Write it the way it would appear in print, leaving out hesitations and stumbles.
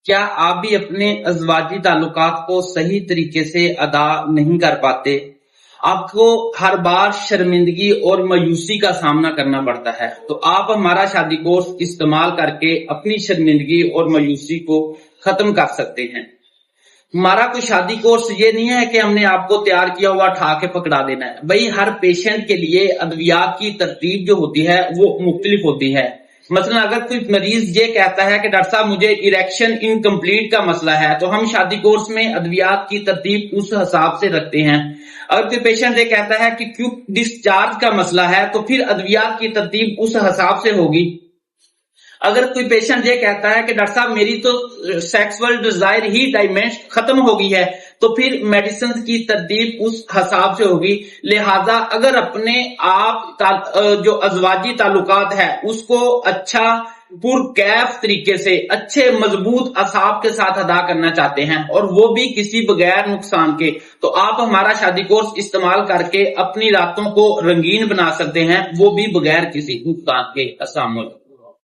क्या आप भी अपने अज़वाजी ताल्लुकात को सही तरीके से अदा नहीं कर पाते? आपको हर बार शर्मिंदगी और मायूसी का सामना करना पड़ता है, तो आप हमारा शादी कोर्स इस्तेमाल करके अपनी शर्मिंदगी और मायूसी को खत्म कर सकते हैं। हमारा कोई शादी कोर्स ये नहीं है कि हमने आपको तैयार किया हुआ उठा के पकड़ा देना है। भाई हर पेशेंट के लिए अद्वियात की तरतीब जो होती है वो मुख्तलिफ होती है। मसलन अगर कोई मरीज ये कहता है कि डॉक्टर साहब मुझे इरेक्शन इनकम्प्लीट का मसला है, तो हम शादी कोर्स में अद्वियात की तरतीब उस हिसाब से रखते हैं। अगर कोई पेशेंट ये कहता है कि क्विक डिस्चार्ज का मसला है, तो फिर अद्वियात की तरतीब उस हिसाब से होगी। अगर कोई पेशेंट ये कहता है कि डॉक्टर साहब मेरी तो सेक्सुअल डिजायर ही डायमेंश खत्म हो गई है, तो फिर मेडिसिन की तरतीब उस हिसाब से होगी। लिहाजा अगर अपने आप जो अज़वाजी ताल्लुकात है उसको अच्छा पुरकैफ तरीके से अच्छे मजबूत असाब के साथ अदा करना चाहते हैं, और वो भी किसी बगैर नुकसान के, तो आप हमारा शादी कोर्स इस्तेमाल करके अपनी रातों को रंगीन बना सकते हैं, वो भी बगैर किसी नुकसान के। अस्सलाम वालेकुम।